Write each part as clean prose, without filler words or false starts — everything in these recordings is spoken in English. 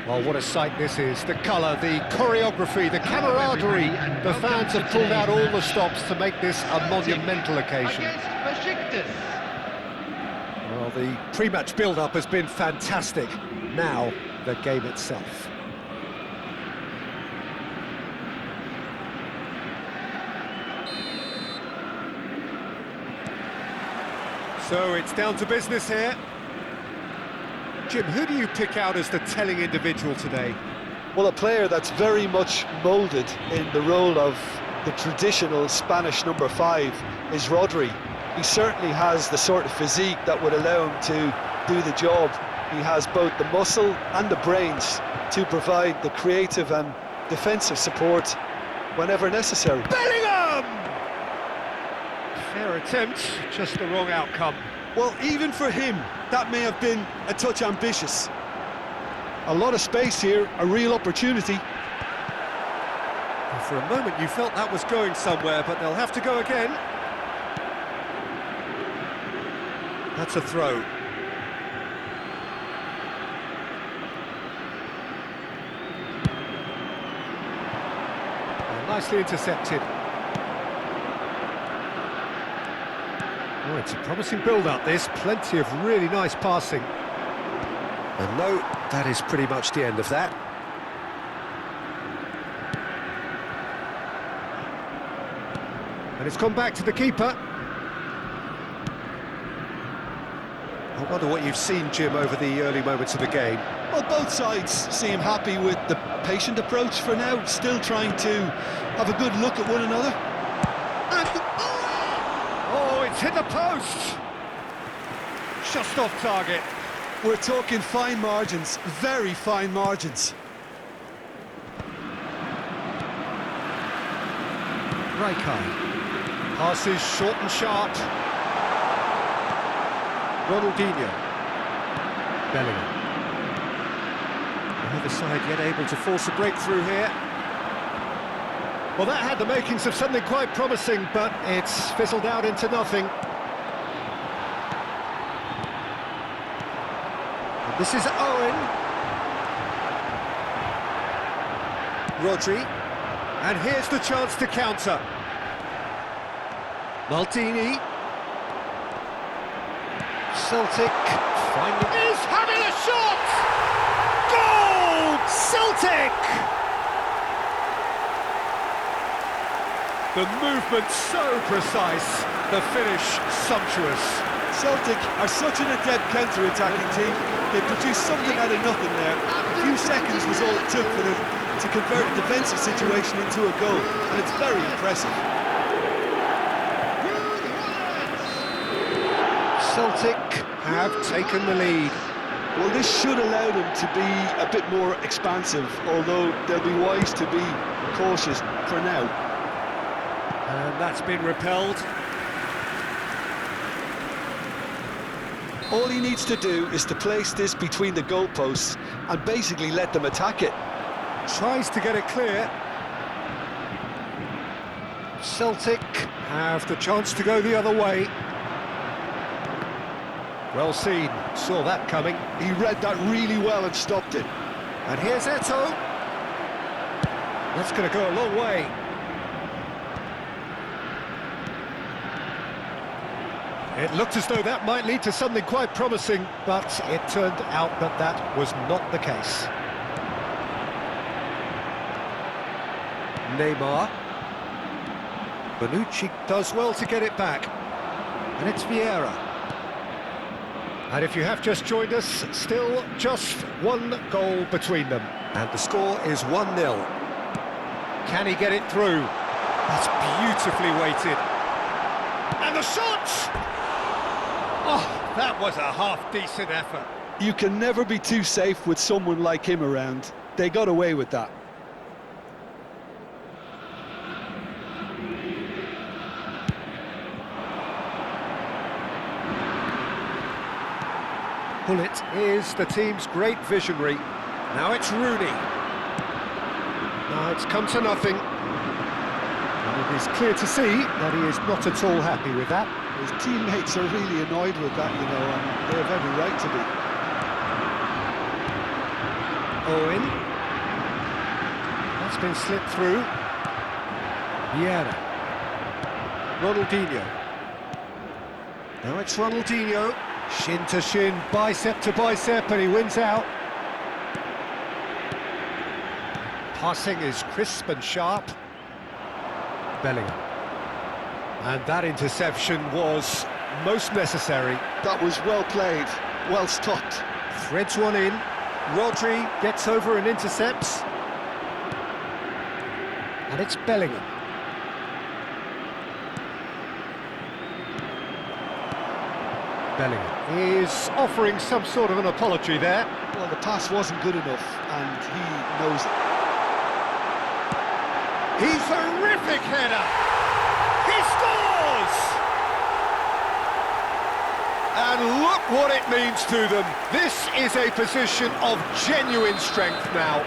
Well, what a sight this is. The colour, the choreography, the camaraderie. The fans have pulled out all the stops to make this a monumental occasion. Well, the pre-match build-up has been fantastic. Now, the game itself. So it's down to business here. Jim, who do you pick out as the telling individual today? Well, a player that's very much moulded in the role of the traditional Spanish number 5 is Rodri. He certainly has the sort of physique that would allow him to do the job. He has both the muscle and the brains to provide the creative and defensive support whenever necessary. Bellingham! Fair attempt, just the wrong outcome. Well, even for him, that may have been a touch ambitious. A lot of space here, a real opportunity. And for a moment you felt that was going somewhere, but they'll have to go again. That's a throw. Well, nicely intercepted. Oh, it's a promising build-up, this. Plenty of really nice passing. And no, that is pretty much the end of that. And it's gone back to the keeper. I wonder what you've seen, Jim, over the early moments of the game. Well, both sides seem happy with the patient approach for now, still trying to have a good look at one another. And oh, it's hit the post! Just off target. we're talking fine margins, very fine margins. Rijkaard. Passes short and sharp. Ronaldinho. Bellingham. Neither side yet able to force a breakthrough here. Well, that had the makings of something quite promising, but it's fizzled out into nothing. And this is Owen. Rodri. And here's the chance to counter. Maldini. Celtic finally is having a shot! Goal! Celtic! The movement so precise, the finish sumptuous. Celtic are such an adept counter-attacking team. They produced something out of nothing there. A few seconds was all it took for them to convert a defensive situation into a goal, and it's very impressive. Celtic have taken the lead. Well, this should allow them to be a bit more expansive, although they'll be wise to be cautious for now. And that's been repelled. All he needs to do is to place this between the goalposts and basically let them attack it. Tries to get it clear. Celtic have the chance to go the other way. Well seen, saw that coming. He read that really well and stopped it. And here's Eto'o. That's going to go a long way. It looked as though that might lead to something quite promising, but it turned out that that was not the case. Neymar. Bonucci does well to get it back. And it's Vieira. And if you have just joined us, still just one goal between them. And the score is 1-0. Can he get it through? That's beautifully weighted. And the shot! Oh, that was a half-decent effort. You can never be too safe with someone like him around. They got away with that. Bullet is the team's great visionary. Now it's Rooney. Now it's come to nothing. And it is clear to see that he is not at all happy with that. His teammates are really annoyed with that, you know, and they have every right to Owen. That's been slipped through. Vieira. Ronaldinho. Now it's Ronaldinho. Shin to shin, bicep to bicep, and he wins out. Passing is crisp and sharp. Bellingham. And that interception was most necessary. That was well played, well stopped. Threads one in. Rodri gets over and intercepts. And it's Bellingham. Bellingham is offering some sort of an apology there. Well, the pass wasn't good enough, and he knows it. He's a terrific header! He scores! And look what it means to them. This is a position of genuine strength now.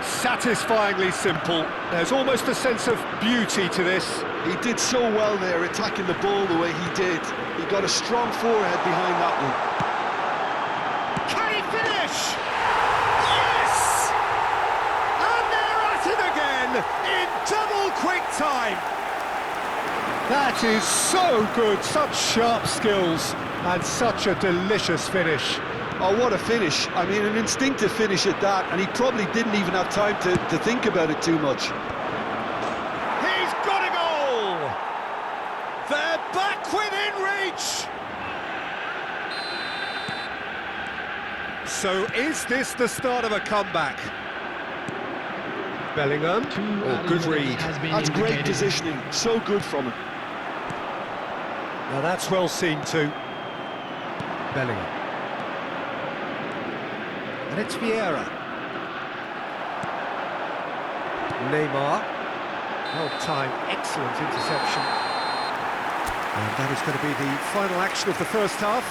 Satisfyingly simple. There's almost a sense of beauty to this. He did so well there, attacking the ball the way he did. He got a strong forehead behind that one. Can he finish? Yes! And they're at it again in double quick time. That is so good, such sharp skills and such a delicious finish. Oh, what a finish. I mean, an instinctive finish at that, and he probably didn't even have time to think about it too much. He's got a goal! They're back within reach! So is this the start of a comeback? Bellingham, good read. That's great positioning, so good from him. Now that's well seen too. Bellingham. And it's Vieira. Neymar. Well-timed, excellent interception. And that is going to be the final action of the first half.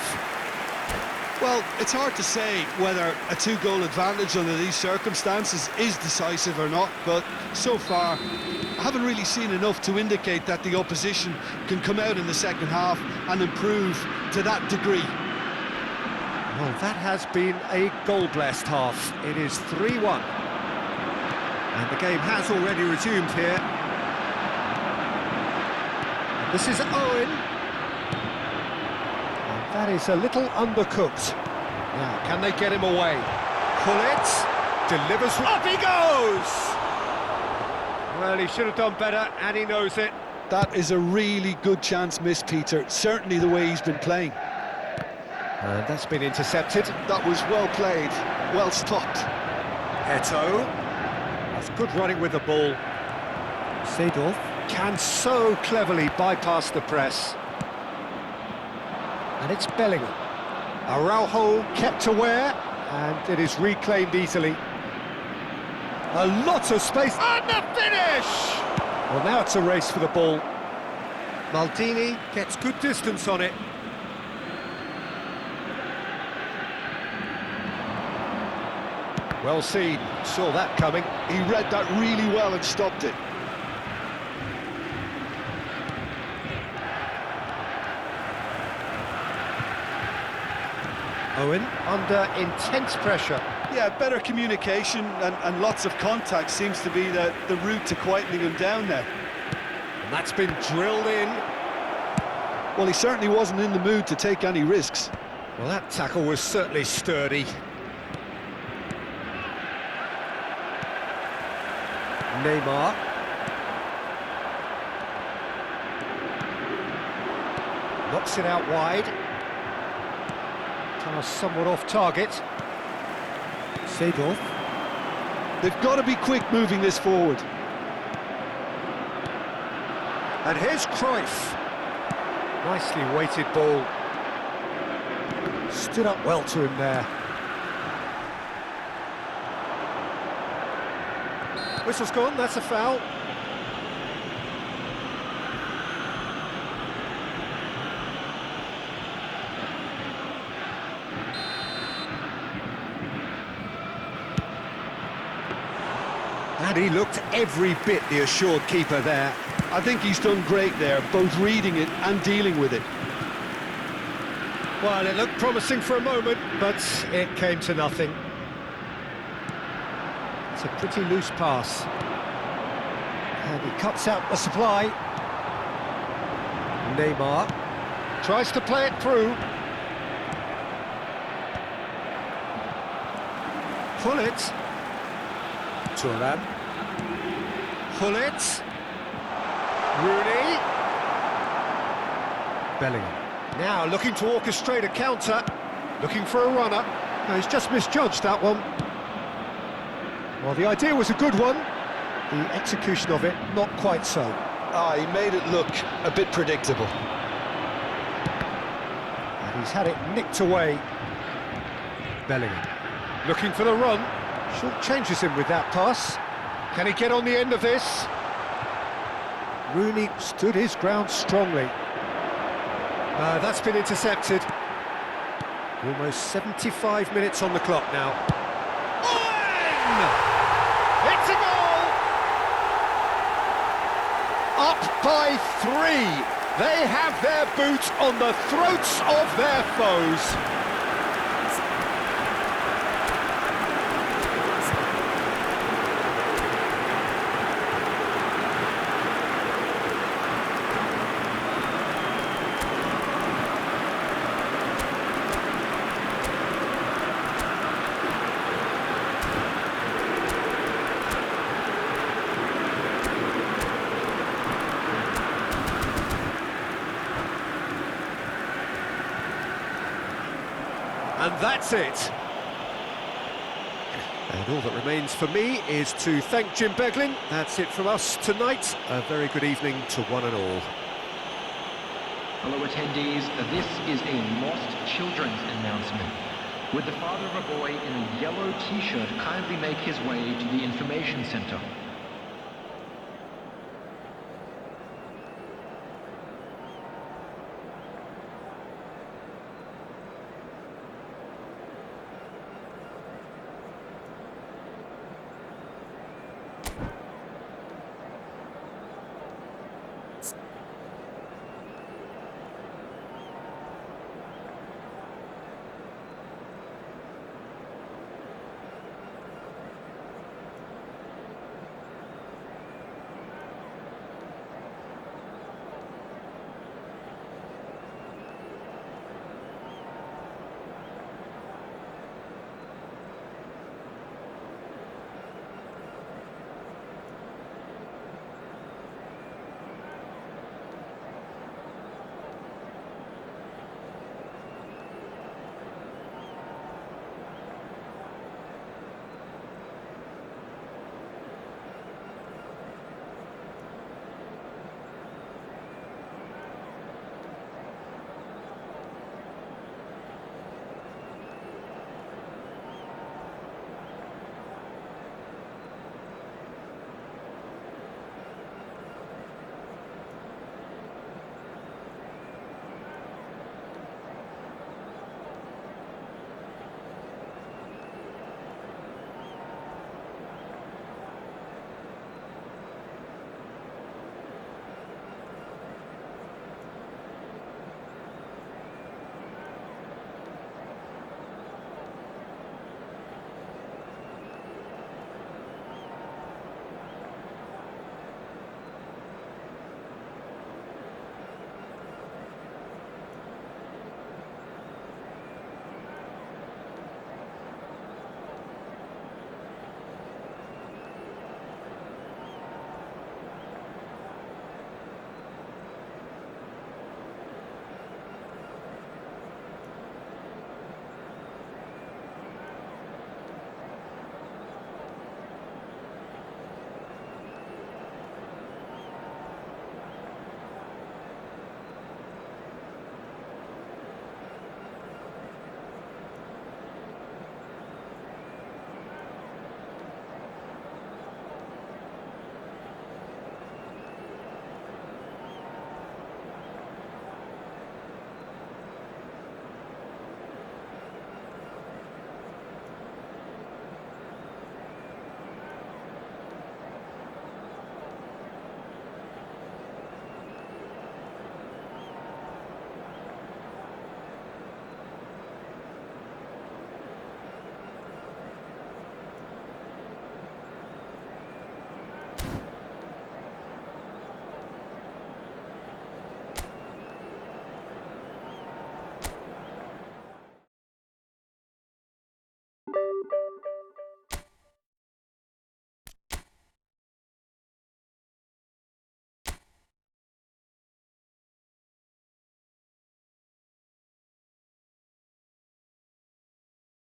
Well, it's hard to say whether a two-goal advantage under these circumstances is decisive or not, but so far I haven't really seen enough to indicate that the opposition can come out in the second half and improve to that degree. Well, that has been a goal-blessed half. It is 3-1. And the game has already resumed here. And this is Owen. And that is a little undercooked. Now, can they get him away? Pullet delivers. Up he goes! Well, he should have done better, and he knows it. That is a really good chance missed, Peter. Certainly the way he's been playing. And that's been intercepted. That was well played, well stopped. Eto'o. That's good running with the ball. Seedorf can so cleverly bypass the press. And it's Bellingham. Araujo kept aware, and it is reclaimed easily. A lot of space, and the finish! Well, now it's a race for the ball. Maldini gets good distance on it. Well seen, saw that coming. He read that really well and stopped it. Owen under intense pressure. Yeah, better communication and lots of contact seems to be the route to quietening him down now. And that's been drilled in. Well, he certainly wasn't in the mood to take any risks. Well, that tackle was certainly sturdy. Neymar. Knocks it out wide. Pass somewhat off target. Seedorf. They've got to be quick moving this forward. And here's Cruyff. Nicely weighted ball. Stood up well to him there. Whistle's gone, that's a foul. And he looked every bit the assured keeper there. I think he's done great there, both reading it and dealing with it. Well, it looked promising for a moment, but it came to nothing. It's a pretty loose pass. And he cuts out the supply. Neymar tries to play it through. Pullet. Thuram. Pullet. Rooney. Bellingham. Now looking to orchestrate a counter. Looking for a runner. No, he's just misjudged that one. Well, the idea was a good one. The execution of it, not quite so. He made it look a bit predictable. And he's had it nicked away. Bellingham. Looking for the run. Short changes him with that pass. Can he get on the end of this? Rooney stood his ground strongly. That's been intercepted. Almost 75 minutes on the clock now. Owen! It's a goal! Up by 3. They have their boot on the throats of their foes. And that's it. And all that remains for me is to thank Jim Beglin. That's it from us tonight. A very good evening to one and all. Hello attendees, this is a lost children's announcement. Would the father of a boy in a yellow t-shirt kindly make his way to the information centre?